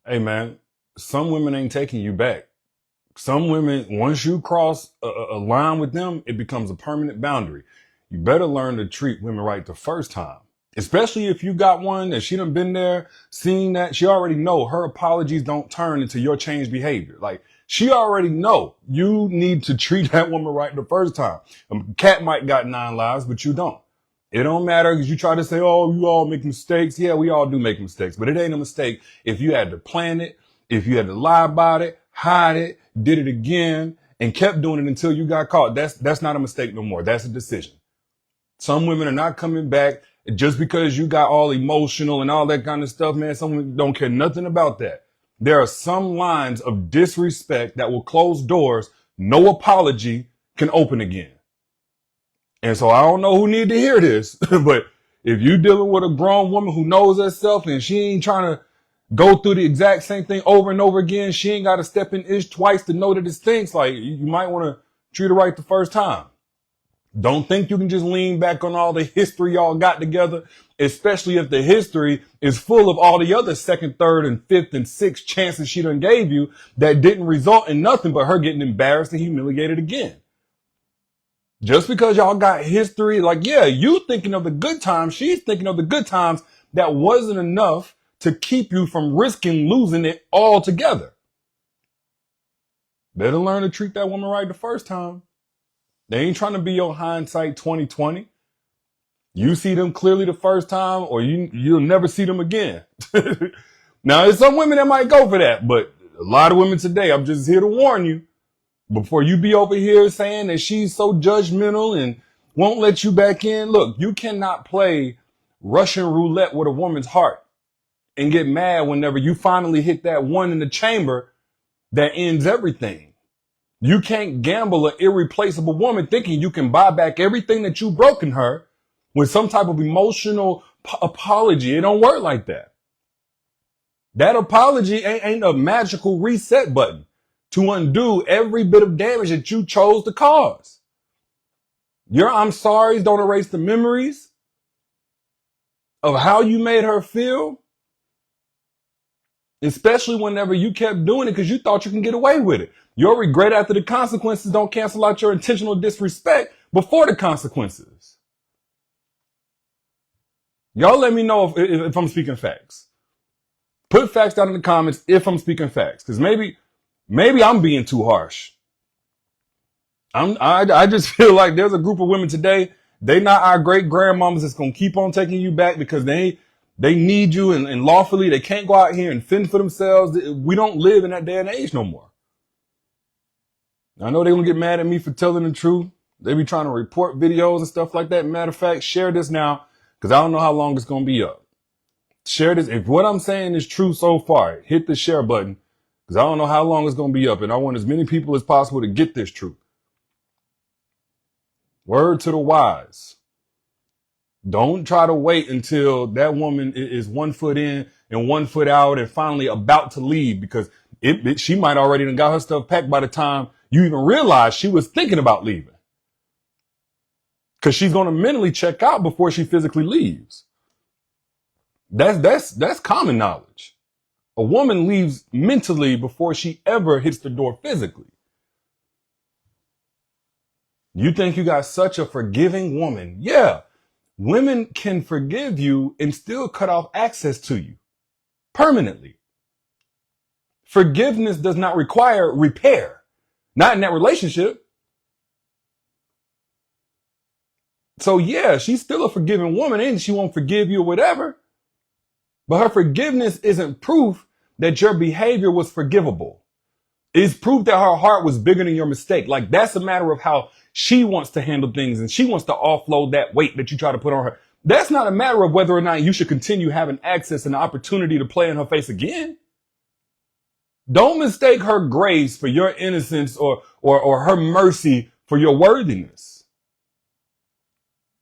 Hey man, some women ain't taking you back. Some women, once you cross a line with them, it becomes a permanent boundary. You better learn to treat women right the first time. Especially if you got one that she done been there, seen that, she already know her apologies don't turn into your changed behavior. Like, she already know you need to treat that woman right the first time. A cat might got 9 lives, but you don't. It don't matter because you try to say, oh, you all make mistakes. Yeah, we all do make mistakes, but it ain't a mistake if you had to plan it, if you had to lie about it, hide it, did it again, and kept doing it until you got caught. That's not a mistake no more. That's a decision. Some women are not coming back just because you got all emotional and all that kind of stuff, man. Some women don't care nothing about that. There are some lines of disrespect that will close doors no apology can open again. And so I don't know who need to hear this, but if you dealing with a grown woman who knows herself and she ain't trying to go through the exact same thing over and over again, she ain't got to step in ish twice to know that it stinks. Like, you might want to treat her right the first time. Don't think you can just lean back on all the history y'all got together, especially if the history is full of all the other second, third, and fifth and sixth chances she done gave you that didn't result in nothing but her getting embarrassed and humiliated again. Just because y'all got history, like, yeah, you thinking of the good times, she's thinking of the good times, that wasn't enough to keep you from risking losing it altogether. Better learn to treat that woman right the first time. They ain't trying to be your hindsight 2020. You see them clearly the first time, or you'll never see them again. Now, there's some women that might go for that, but a lot of women today, I'm just here to warn you, before you be over here saying that she's so judgmental and won't let you back in. Look, you cannot play Russian roulette with a woman's heart and get mad whenever you finally hit that one in the chamber that ends everything. You can't gamble an irreplaceable woman thinking you can buy back everything that you broke in her with some type of emotional apology. It don't work like that. That apology ain't a magical reset button to undo every bit of damage that you chose to cause. Your I'm sorry's don't erase the memories of how you made her feel, especially whenever you kept doing it because you thought you can get away with it. Your regret after the consequences don't cancel out your intentional disrespect before the consequences. Y'all let me know if I'm speaking facts. Put facts down in the comments if I'm speaking facts, because maybe I'm being too harsh. I just feel like there's a group of women today, they not our great grandmamas that's going to keep on taking you back because they need you and lawfully they can't go out here and fend for themselves. We don't live in that day and age no more. I know they're going to get mad at me for telling the truth. They be trying to report videos and stuff like that. Matter of fact, share this now because I don't know how long it's going to be up. Share this. If what I'm saying is true so far, hit the share button because I don't know how long it's going to be up and I want as many people as possible to get this truth. Word to the wise. Don't try to wait until that woman is 1 foot in and 1 foot out and finally about to leave because she might already done got her stuff packed by the time you even realize she was thinking about leaving. Because she's going to mentally check out before she physically leaves. That's common knowledge. A woman leaves mentally before she ever hits the door physically. You think you got such a forgiving woman? Yeah. Women can forgive you and still cut off access to you permanently. Forgiveness does not require repair. Not in that relationship. So yeah, she's still a forgiving woman and she won't forgive you or whatever. But her forgiveness isn't proof that your behavior was forgivable. It's proof that her heart was bigger than your mistake. Like, that's a matter of how she wants to handle things and she wants to offload that weight that you try to put on her. That's not a matter of whether or not you should continue having access and opportunity to play in her face again. Don't mistake her grace for your innocence or her mercy for your worthiness.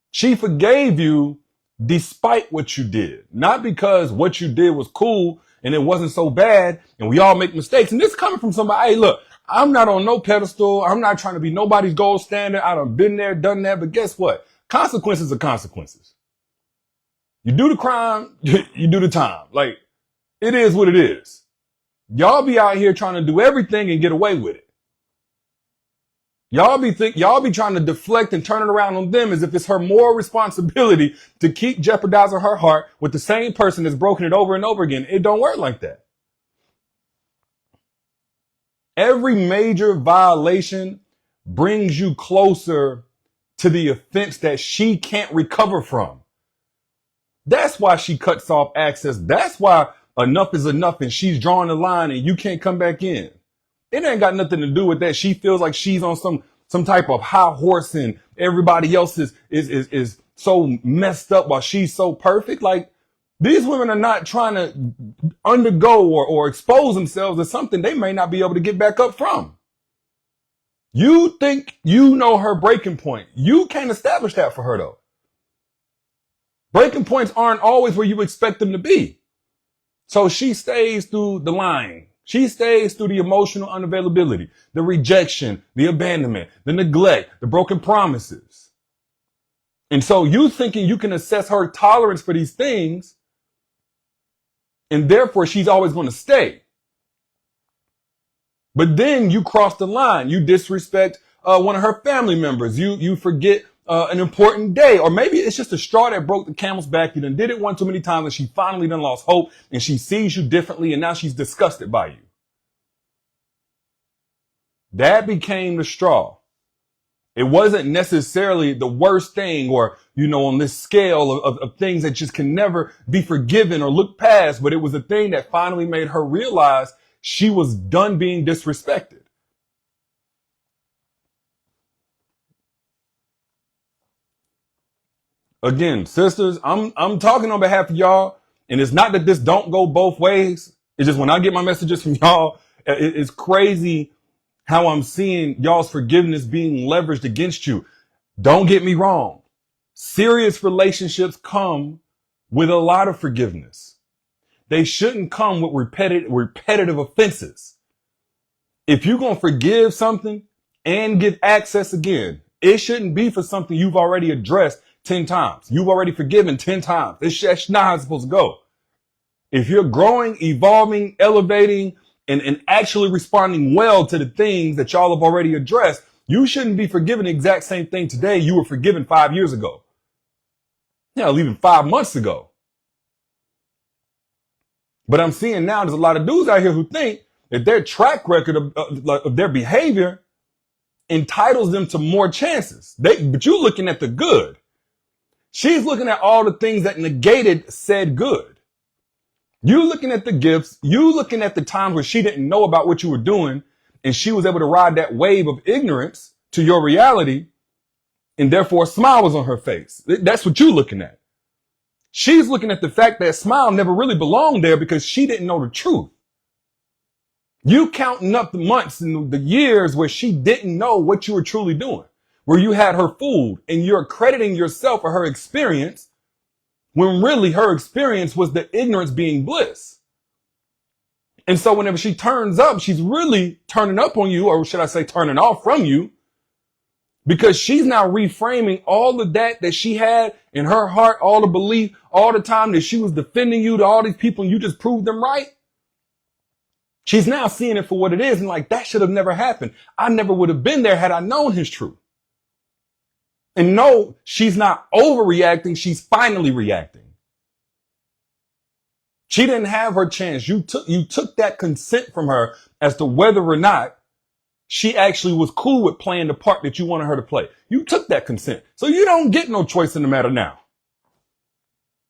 She forgave you despite what you did, not because what you did was cool and it wasn't so bad and we all make mistakes. And this coming from somebody, hey, look, I'm not on no pedestal. I'm not trying to be nobody's gold standard. I done been there, done that. But guess what? Consequences are consequences. You do the crime, you do the time. Like, it is what it is. Y'all be out here trying to do everything and get away with it. Y'all be trying to deflect and turn it around on them as if it's her moral responsibility to keep jeopardizing her heart with the same person that's broken it over and over again. It don't work like that. Every major violation brings you closer to the offense that she can't recover from. That's why she cuts off access. That's why enough is enough and she's drawing the line and you can't come back in. It ain't got nothing to do with that. She feels like she's on some type of high horse and everybody else is so messed up while she's so perfect. Like, these women are not trying to undergo or expose themselves to something they may not be able to get back up from. You think you know her breaking point. You can't establish that for her though. Breaking points aren't always where you expect them to be. So she stays through the lying. She stays through the emotional unavailability, the rejection, the abandonment, the neglect, the broken promises. And so you thinking you can assess her tolerance for these things, and therefore she's always going to stay. But then you cross the line. You disrespect one of her family members. You forget an important day, or maybe it's just a straw that broke the camel's back. You done did it one too many times and she finally done lost hope and she sees you differently and now she's disgusted by you. That became the straw. It wasn't necessarily the worst thing or, on this scale of things that just can never be forgiven or looked past, but it was a thing that finally made her realize she was done being disrespected. Again, sisters, I'm talking on behalf of y'all, and it's not that this don't go both ways. It's just when I get my messages from y'all, it's crazy how I'm seeing y'all's forgiveness being leveraged against you. Don't get me wrong. Serious relationships come with a lot of forgiveness. They shouldn't come with repetitive offenses. If you're going to forgive something and give access again, it shouldn't be for something you've already addressed 10 times. You've already forgiven 10 times. That's not how it's supposed to go. If you're growing, evolving, elevating, and actually responding well to the things that y'all have already addressed, you shouldn't be forgiving the exact same thing today you were forgiven 5 years ago. Even 5 months ago. But I'm seeing now there's a lot of dudes out here who think that their track record of their behavior entitles them to more chances. But you're looking at the good. She's looking at all the things that negated said good. You looking at the gifts, you looking at the times where she didn't know about what you were doing and she was able to ride that wave of ignorance to your reality and therefore a smile was on her face. That's what you're looking at. She's looking at the fact that smile never really belonged there because she didn't know the truth. You counting up the months and the years where she didn't know what you were truly doing, where you had her fooled and you're crediting yourself for her experience when really her experience was the ignorance being bliss. And so whenever she turns up, she's really turning up on you, or should I say turning off from you, because she's now reframing all of that she had in her heart, all the belief, all the time that she was defending you to all these people and you just proved them right. She's now seeing it for what it is and like, that should have never happened. I never would have been there had I known his truth. And no, she's not overreacting. She's finally reacting. She didn't have her chance. You took that consent from her as to whether or not she actually was cool with playing the part that you wanted her to play. You took that consent. So you don't get no choice in the matter now.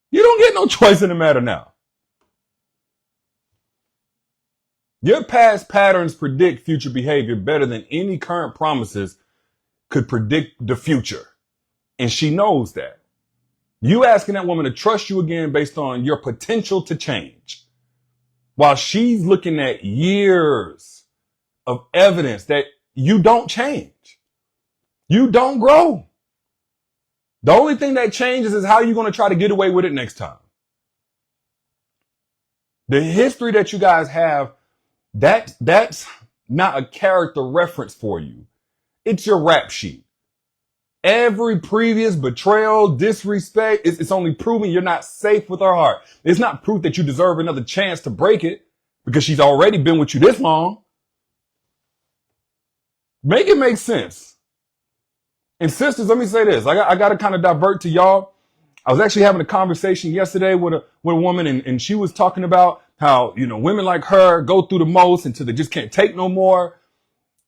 You don't get no choice in the matter now. Your past patterns predict future behavior better than any current promises could predict the future. And she knows that. You asking that woman to trust you again based on your potential to change, while she's looking at years of evidence that you don't change. You don't grow. The only thing that changes is how you're going to try to get away with it next time. The history that you guys have, that's not a character reference for you. It's your rap sheet. Every previous betrayal, disrespect, it's only proving you're not safe with her heart. It's not proof that you deserve another chance to break it, because she's already been with you this long. Make it make sense. And sisters, let me say this. I got to kind of divert to y'all. I was actually having a conversation yesterday with a woman, and she was talking about how, women like her go through the most until they just can't take no more.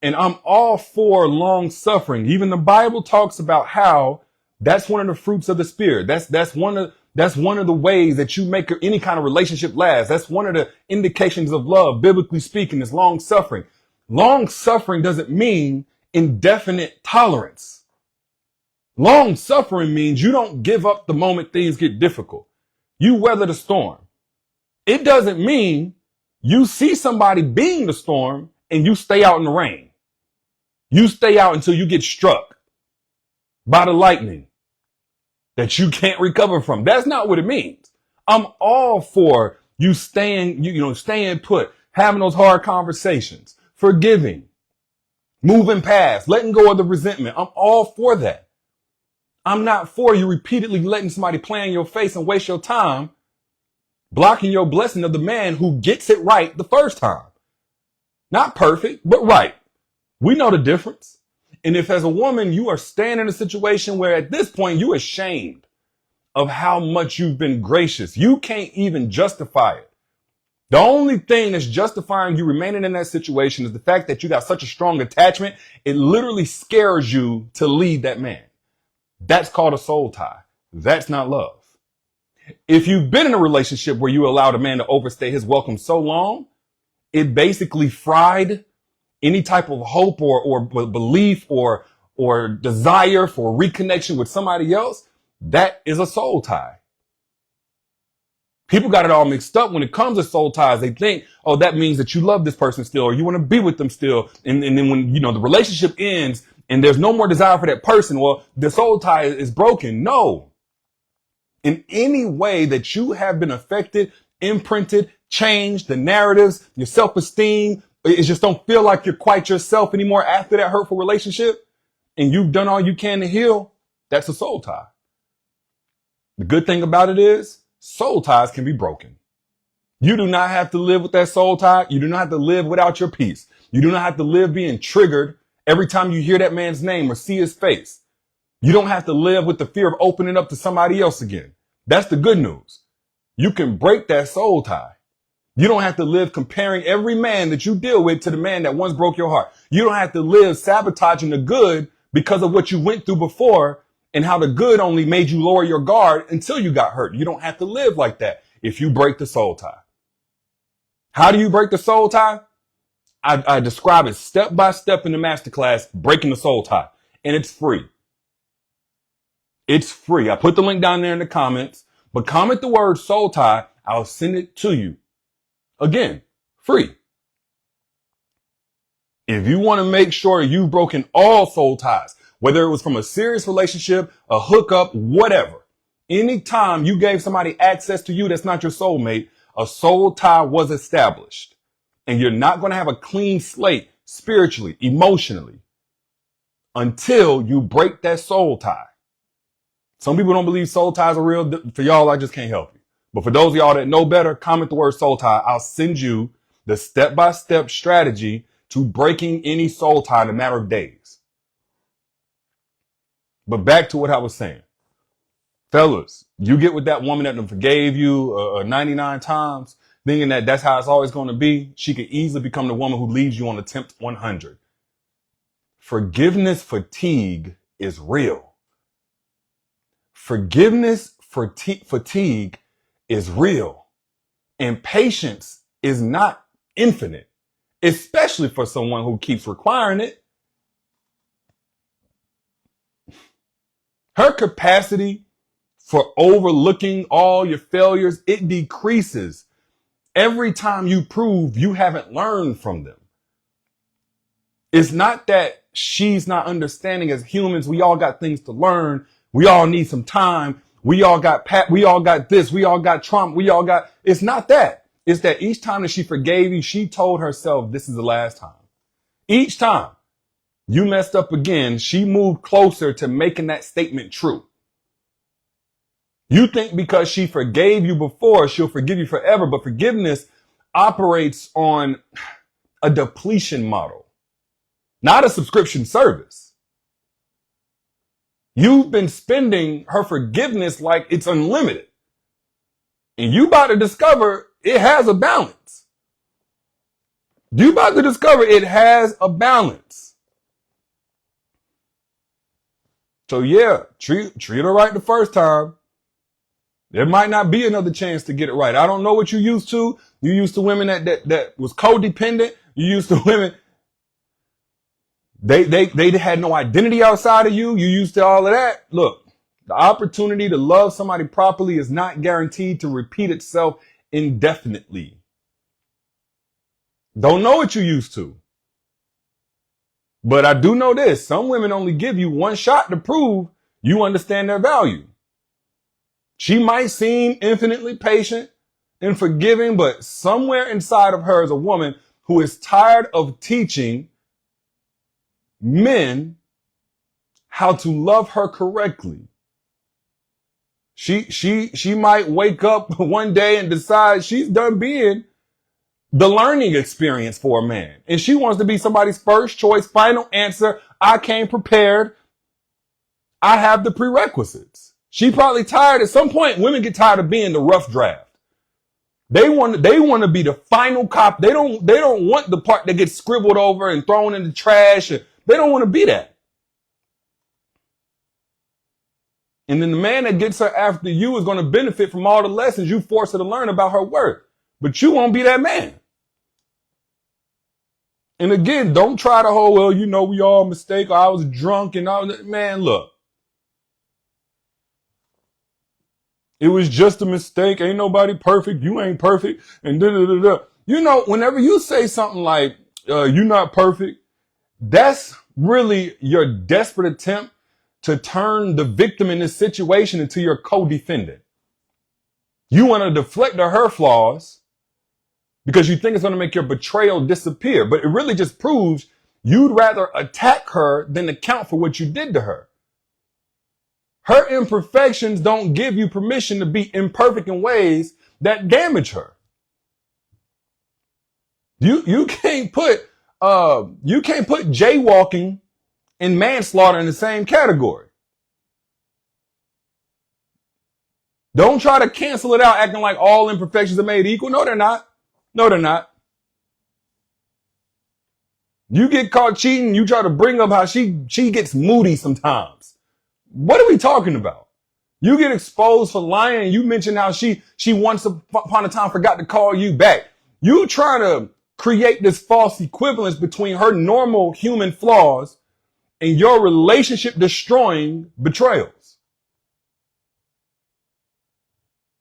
And I'm all for long suffering. Even the Bible talks about how that's one of the fruits of the spirit. That's one of the ways that you make any kind of relationship last. That's one of the indications of love, biblically speaking, is long suffering. Long suffering doesn't mean indefinite tolerance. Long suffering means you don't give up the moment things get difficult. You weather the storm. It doesn't mean you see somebody being the storm and you stay out in the rain. You stay out until you get struck by the lightning that you can't recover from. That's not what it means. I'm all for you staying put, having those hard conversations, forgiving, moving past, letting go of the resentment. I'm all for that. I'm not for you repeatedly letting somebody play in your face and waste your time, blocking your blessing of the man who gets it right the first time. Not perfect, but right. We know the difference. And if as a woman, you are staying in a situation where at this point you're ashamed of how much you've been gracious, you can't even justify it. The only thing that's justifying you remaining in that situation is the fact that you got such a strong attachment. It literally scares you to leave that man. That's called a soul tie. That's not love. If you've been in a relationship where you allowed a man to overstay his welcome so long, it basically fried any type of hope or belief or desire for reconnection with somebody else. That is a soul tie. People got it all mixed up when it comes to soul ties. They think, oh, that means that you love this person still, or you want to be with them still. And then when, the relationship ends and there's no more desire for that person, well, the soul tie is broken. No. In any way that you have been affected, imprinted, changed, the narratives, your self-esteem, it just don't feel like you're quite yourself anymore after that hurtful relationship, and you've done all you can to heal, that's a soul tie. The good thing about it is soul ties can be broken. You do not have to live with that soul tie. You do not have to live without your peace. You do not have to live being triggered every time you hear that man's name or see his face. You don't have to live with the fear of opening up to somebody else again. That's the good news. You can break that soul tie. You don't have to live comparing every man that you deal with to the man that once broke your heart. You don't have to live sabotaging the good because of what you went through before and how the good only made you lower your guard until you got hurt. You don't have to live like that if you break the soul tie. How do you break the soul tie? I describe it step by step in the masterclass, breaking the soul tie. And it's free. It's free. I put the link down there in the comments, but comment the word soul tie. I'll send it to you. Again, free. If you want to make sure you've broken all soul ties, whether it was from a serious relationship, a hookup, whatever, anytime you gave somebody access to you that's not your soulmate, a soul tie was established. And you're not going to have a clean slate spiritually, emotionally, until you break that soul tie. Some people don't believe soul ties are real. For y'all, I just can't help you. But for those of y'all that know better, comment the word soul tie. I'll send you the step-by-step strategy to breaking any soul tie in a matter of days. But back to what I was saying. Fellas, you get with that woman that done forgave you 99 times, thinking that that's how it's always going to be. She could easily become the woman who leaves you on attempt 100. Forgiveness fatigue is real. Forgiveness fatigue is real. And patience is not infinite, especially for someone who keeps requiring it. Her capacity for overlooking all your failures, it decreases every time you prove you haven't learned from them. It's not that she's not understanding. As humans, we all got things to learn. We all need some time. We all got we all got this. We all got trauma. It's not that. It's that each time that she forgave you, she told herself, this is the last time. Each time you messed up again, she moved closer to making that statement true. You think because she forgave you before, she'll forgive you forever. But forgiveness operates on a depletion model, not a subscription service. You've been spending her forgiveness like it's unlimited. And you about to discover it has a balance. You about to discover it has a balance. So yeah, treat her right the first time. There might not be another chance to get it right. I don't know what you used to. You used to women that was codependent. You used to women, they had no identity outside of you. You used to all of that. Look, the opportunity to love somebody properly is not guaranteed to repeat itself indefinitely. Don't know what you used to. But I do know this. Some women only give you one shot to prove you understand their value. She might seem infinitely patient and forgiving, but somewhere inside of her is a woman who is tired of teaching men how to love her correctly. She might wake up one day and decide she's done being the learning experience for a man. And she wants to be somebody's first choice, final answer. I came prepared. I have the prerequisites. She probably tired. At some point, women get tired of being the rough draft. They want to be the final cop. They don't want the part that gets scribbled over and thrown in the trash. They don't want to be that. And then the man that gets her after you is going to benefit from all the lessons you force her to learn about her worth. But you won't be that man. And again, don't try to hold, well, we all mistake, or I was drunk and all that. Man, look. It was just a mistake. Ain't nobody perfect. You ain't perfect. And whenever you say something like, you're not perfect, that's really your desperate attempt to turn the victim in this situation into your co-defendant. You want to deflect her flaws because you think it's going to make your betrayal disappear. But it really just proves you'd rather attack her than account for what you did to her. Her imperfections don't give you permission to be imperfect in ways that damage her. You can't put jaywalking and manslaughter in the same category. Don't try to cancel it out acting like all imperfections are made equal. No, they're not. No, they're not. You get caught cheating, you try to bring up how she gets moody sometimes. What are we talking about? You get exposed for lying. You mention how she once upon a time forgot to call you back. You try to create this false equivalence between her normal human flaws and your relationship destroying betrayals.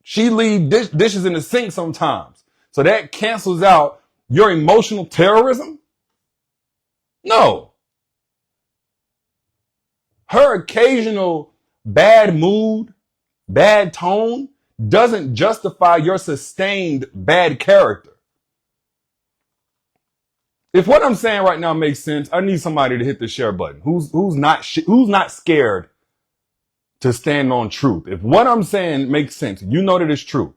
She leaves dishes in the sink sometimes. So that cancels out your emotional terrorism? No. Her occasional bad mood, bad tone doesn't justify your sustained bad character. If what I'm saying right now makes sense, I need somebody to hit the share button. Who's not scared to stand on truth. If what I'm saying makes sense, you know that it's true.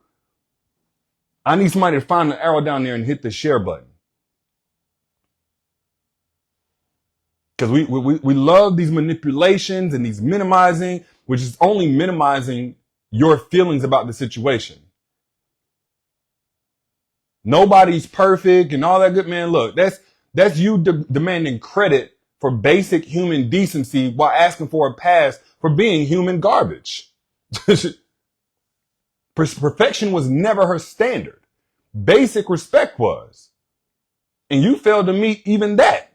I need somebody to find the arrow down there and hit the share button. Because we love these manipulations and these minimizing, which is only minimizing your feelings about the situation. Nobody's perfect and all that good, man. Look, that's you demanding credit for basic human decency while asking for a pass for being human garbage. Perfection was never her standard. Basic respect was. And you failed to meet even that.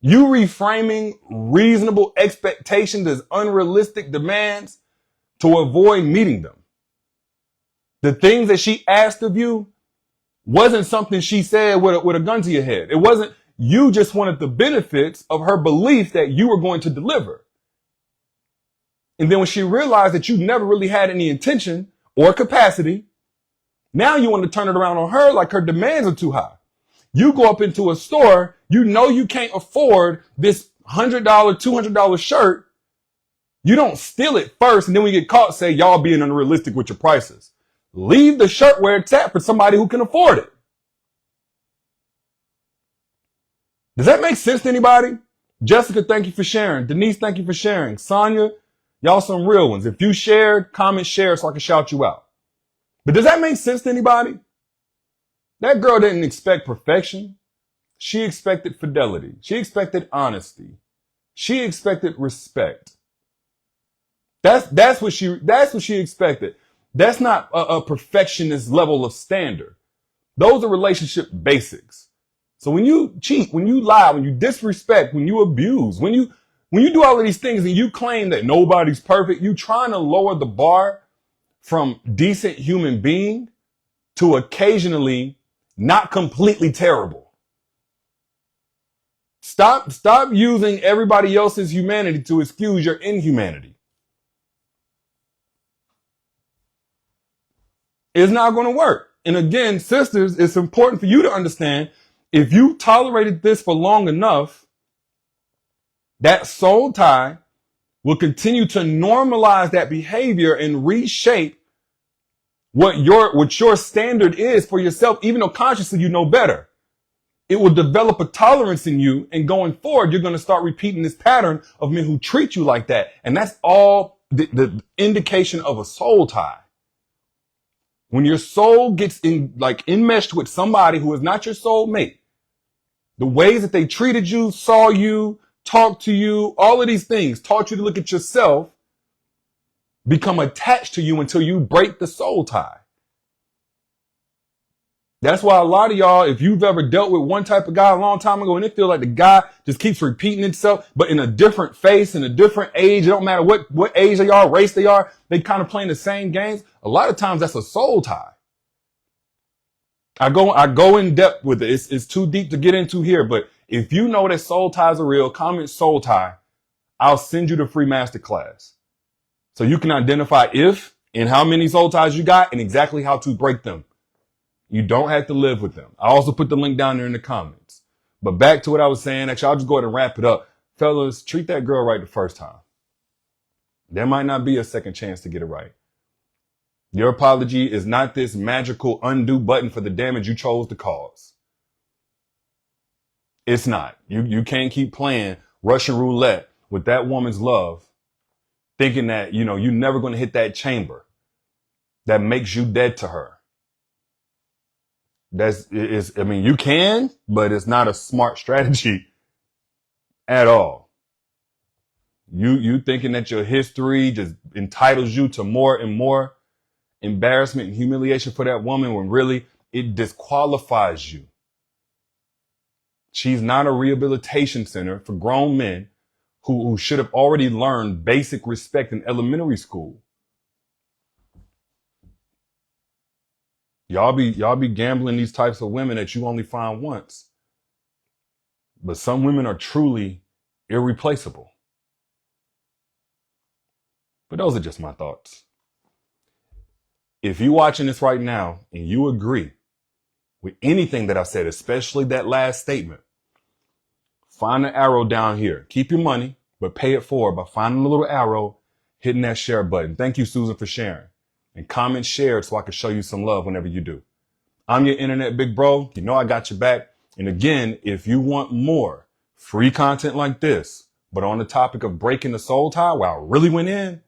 You reframing reasonable expectations as unrealistic demands to avoid meeting them. The things that she asked of you wasn't something she said with a gun to your head. It wasn't, you just wanted the benefits of her belief that you were going to deliver. And then when she realized that you never really had any intention or capacity, now you want to turn it around on her like her demands are too high. You go up into a store, you know you can't afford this $100, $200 shirt. You don't steal it first, and then when you get caught, say, y'all being unrealistic with your prices. Leave the shirt where it's at for somebody who can afford it. Does that make sense to anybody? Jessica, thank you for sharing. Denise, thank you for sharing. Sonia, y'all some real ones. If you shared, comment share so I can shout you out. But does that make sense to anybody? That girl didn't expect perfection. She expected fidelity. She expected honesty. She expected respect. That's what she expected. That's not a perfectionist level of standard. Those are relationship basics. So when you cheat, when you lie, when you disrespect, when you abuse, when you do all of these things and you claim that nobody's perfect, you trying to lower the bar from decent human being to occasionally not completely terrible. Stop using everybody else's humanity to excuse your inhumanity. It's not going to work. And again, sisters, it's important for you to understand, if you tolerated this for long enough, that soul tie will continue to normalize that behavior and reshape what your standard is for yourself, even though consciously you know better. It will develop a tolerance in you, and going forward, you're going to start repeating this pattern of men who treat you like that. And that's all the indication of a soul tie. When your soul gets enmeshed with somebody who is not your soul mate, the ways that they treated you, saw you, talked to you, all of these things taught you to look at yourself, become attached to you until you break the soul tie. That's why a lot of y'all, if you've ever dealt with one type of guy a long time ago and it feels like the guy just keeps repeating itself, but in a different face, in a different age, it don't matter what age they are, race they are, they kind of playing the same games. A lot of times that's a soul tie. I go in depth with it. It's too deep to get into here, but if you know that soul ties are real, comment soul tie. I'll send you the free masterclass so you can identify if and how many soul ties you got and exactly how to break them. You don't have to live with them. I also put the link down there in the comments. But back to what I was saying, actually, I'll just go ahead and wrap it up. Fellas, treat that girl right the first time. There might not be a second chance to get it right. Your apology is not this magical undo button for the damage you chose to cause. It's not. You can't keep playing Russian roulette with that woman's love, thinking that, you're never going to hit that chamber that makes you dead to her. You can, but it's not a smart strategy at all. You thinking that your history just entitles you to more and more embarrassment and humiliation for that woman when really it disqualifies you. She's not a rehabilitation center for grown men who should have already learned basic respect in elementary school. Y'all be gambling these types of women that you only find once. But some women are truly irreplaceable. But those are just my thoughts. If you're watching this right now and you agree with anything that I said, especially that last statement, find the arrow down here. Keep your money, but pay it forward by finding the little arrow, hitting that share button. Thank you, Susan, for sharing. And comment share so I can show you some love whenever you do. I'm your internet big bro. You know I got your back. And again, if you want more free content like this, but on the topic of breaking the soul tie, where I really went in,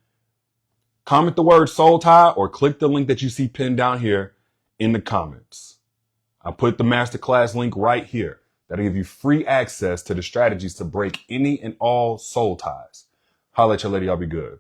comment the word soul tie or click the link that you see pinned down here in the comments. I put the masterclass link right here. That'll give you free access to the strategies to break any and all soul ties. Holla at your lady. I'll be good.